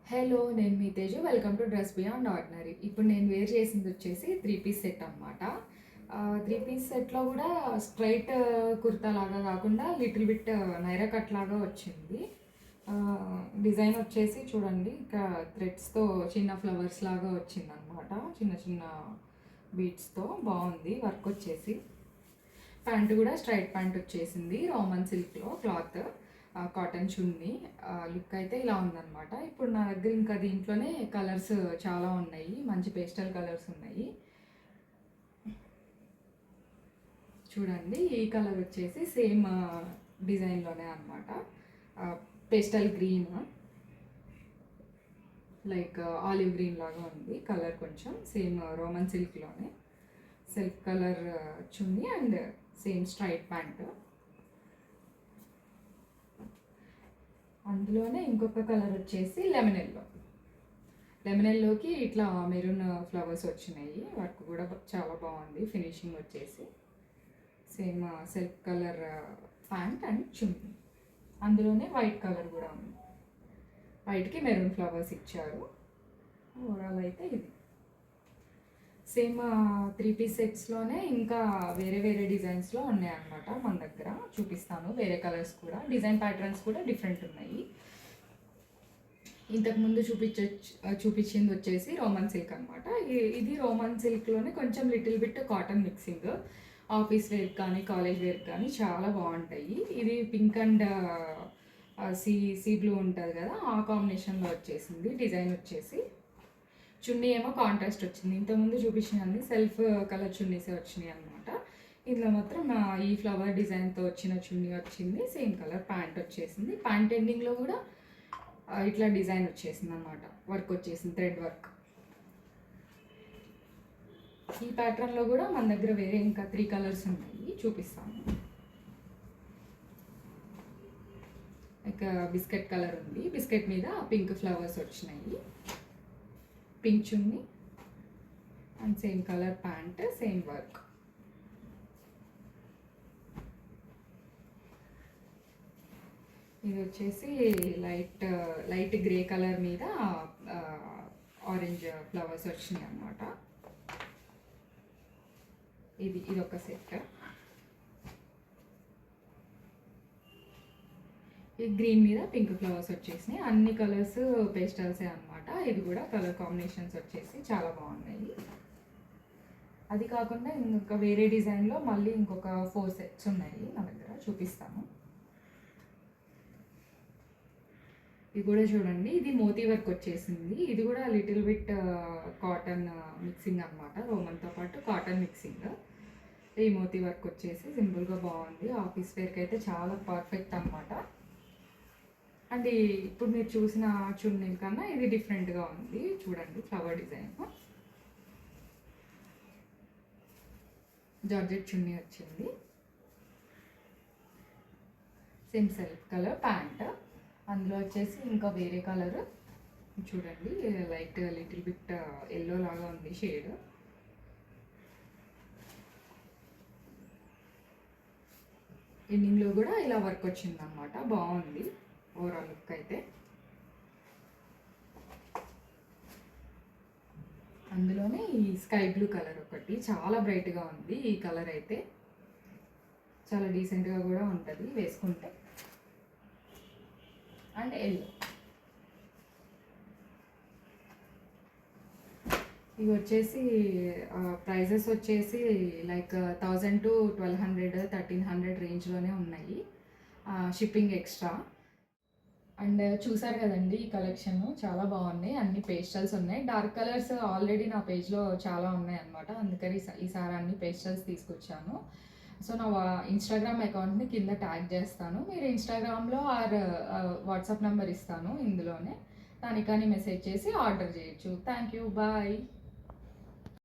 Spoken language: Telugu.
హలో, నేను మీ Teju. Welcome to dress beyond ordinary. ఇప్పుడు నేను వేర్ చేసింది వచ్చేసి 3 పీస్ సెట్ అనమాట. 3 పీస్ సెట్‌లో కూడా స్ట్రైట్ కుర్తా లాగా కాకుండా లిటిల్ బిట్ నైరా కట్ లాగా వచ్చింది. డిజైన్ వచ్చేసి చూడండి, ఇక థ్రెడ్స్‌తో చిన్న ఫ్లవర్స్ లాగా వచ్చిందనమాట. చిన్న చిన్న బీడ్స్‌తో బాగుంది వర్క్ వచ్చేసి. ప్యాంట్ కూడా స్ట్రైట్ ప్యాంట్ వచ్చేసింది, రోమన్ సిల్క్‌లో క్లాత్. కాటన్ చున్నీ. లుక్ అయితే ఇలా ఉందనమాట. ఇప్పుడు నా దగ్గర ఇంకా దీంట్లోనే కలర్స్ చాలా ఉన్నాయి, మంచి పేస్టల్ కలర్స్ ఉన్నాయి. చూడండి, ఈ కలర్ వచ్చేసి సేమ్ డిజైన్లోనే అనమాట. Pastel green, like olive green లాగా ఉంది కలర్, కొంచెం సేమ్ రోమన్ సిల్క్లోనే. Silk colour chunni and same straight pant. అందులోనే ఇంకొక కలర్ వచ్చేసి లెమన్ ఎల్లో. లెమన్ ఎల్లోకి ఇట్లా మెరూన్ ఫ్లవర్స్ వచ్చినాయి, వర్క్ కూడా చాలా బాగుంది. ఫినిషింగ్ వచ్చేసి same silk colour pant and chunni. అందులోనే వైట్ కలర్ కూడా ఉంది, వైట్కి మెరూన్ ఫ్లవర్స్ ఇచ్చారు. ఓవరాల్ అయితే ఇది సేమ్ 3 పీస్ సెట్స్లోనే ఇంకా వేరే వేరే డిజైన్స్లో ఉన్నాయన్నమాట మన దగ్గర. చూపిస్తాను, వేరే కలర్స్ కూడా, డిజైన్ ప్యాటర్న్స్ కూడా డిఫరెంట్ ఉన్నాయి. ఇంతకుముందు చూపించింది వచ్చేసి రోమన్ సిల్క్ అనమాట. ఇది రోమన్ సిల్క్లోనే కొంచెం little bit cotton mixing. Office wear కానీ కాలేజ్ వేర్ కానీ చాలా బాగుంటాయి. ఇది పింక్ అండ్ సీ బ్లూ ఉంటుంది కదా, ఆ కాంబినేషన్లో వచ్చేసింది. డిజైన్ వచ్చేసి చున్నీ ఏమో కాంట్రాస్ట్ వచ్చింది. ఇంతకుముందు చూపించిన అన్ని సెల్ఫ్ కలర్ చున్నీసే వచ్చినాయి అనమాట. ఇందులో మాత్రం ఈ ఫ్లవర్ డిజైన్తో వచ్చిన చున్నీ వచ్చింది. సేమ్ కలర్ ప్యాంట్ వచ్చేసింది. ప్యాంట్ ఎండింగ్లో కూడా ఇట్లా డిజైన్ వచ్చేసింది అనమాట, వర్క్ వచ్చేసింది, థ్రెడ్ వర్క్. ఈ ప్యాటర్న్లో కూడా మన దగ్గర వేరే ఇంకా 3 కలర్స్ ఉన్నాయి, చూపిస్తాను. ఇక బిస్కెట్ కలర్ ఉంది, బిస్కెట్ మీద పింక్ ఫ్లవర్స్ వచ్చినాయి. Pink chunni and same colour pant, same work. ఇది వచ్చేసి లైట్ గ్రే కలర్ మీద ఆరెంజ్ ఫ్లవర్స్ వచ్చినాయి అన్నమాట. ఇది ఒక సెట్. ఈ గ్రీన్ మీద పింక్ ఫ్లవర్స్ వచ్చేసినాయి. అన్ని కలర్స్ పేస్టల్సే అనమాట. ఇది కూడా కలర్ కాంబినేషన్స్ వచ్చేసి చాలా బాగున్నాయి. అది కాకుండా ఇంకా వేరే డిజైన్లో మళ్ళీ ఇంకొక 4 సెట్స్ ఉన్నాయి నా దగ్గర, చూపిస్తాను. ఇది కూడా చూడండి, ఇది మోతీ వర్క్ వచ్చేసింది. ఇది కూడా లిటిల్ బిట్ కాటన్ మిక్సింగ్ అనమాట, రోమన్తో పాటు కాటన్ మిక్సింగ్. ఈ మోతీ వర్క్ వచ్చేసి సింపుల్గా బాగుంది. ఆఫీస్ వేర్కి అయితే చాలా పర్ఫెక్ట్ అనమాట. అండ్ ఇప్పుడు మీరు చూసిన చున్నీ కన్నా ఇది డిఫరెంట్గా ఉంది. చూడండి, ఫ్లవర్ డిజైన్, జార్జెట్ చున్నీ వచ్చింది. Same self colour pant. అందులో వచ్చేసి ఇంకా వేరే కలర్ చూడండి, లైట్ లిటిల్ బిట్ ఎల్లో లాగా ఉంది షేడ్. ఎండింగ్లో కూడా ఇలా వర్క్ వచ్చింది అనమాట, బాగుంది ఓవరాల్ లుక్ అయితే. అందులోనే ఈ స్కై బ్లూ కలర్ ఒకటి చాలా బ్రైట్గా ఉంది. ఈ కలర్ అయితే చాలా డీసెంట్గా కూడా ఉంటుంది వేసుకుంటే. And yellow. ఇవి వచ్చేసి ప్రైజెస్ వచ్చేసి లైక్ 1000 to 1200, 1300 రేంజ్లోనే ఉన్నాయి, షిప్పింగ్ ఎక్స్ట్రా. అండ్ చూసారు కదండి, ఈ కలెక్షన్ చాలా బాగున్నాయి. అన్ని పేస్టల్స్ ఉన్నాయి. డార్క్ కలర్స్ ఆల్రెడీ నా పేజ్లో చాలా ఉన్నాయి అనమాట, అందుకని ఈసారి అన్ని పేస్టల్స్ తీసుకొచ్చాను. సో నా ఇన్స్టాగ్రామ్ అకౌంట్ని కింద ట్యాగ్ చేస్తాను. మీరు ఇన్స్టాగ్రామ్లో వాట్సాప్ నెంబర్ ఇస్తాను ఇందులోనే, దానికని మెసేజ్ చేసి ఆర్డర్ చేయొచ్చు. Thank you, bye.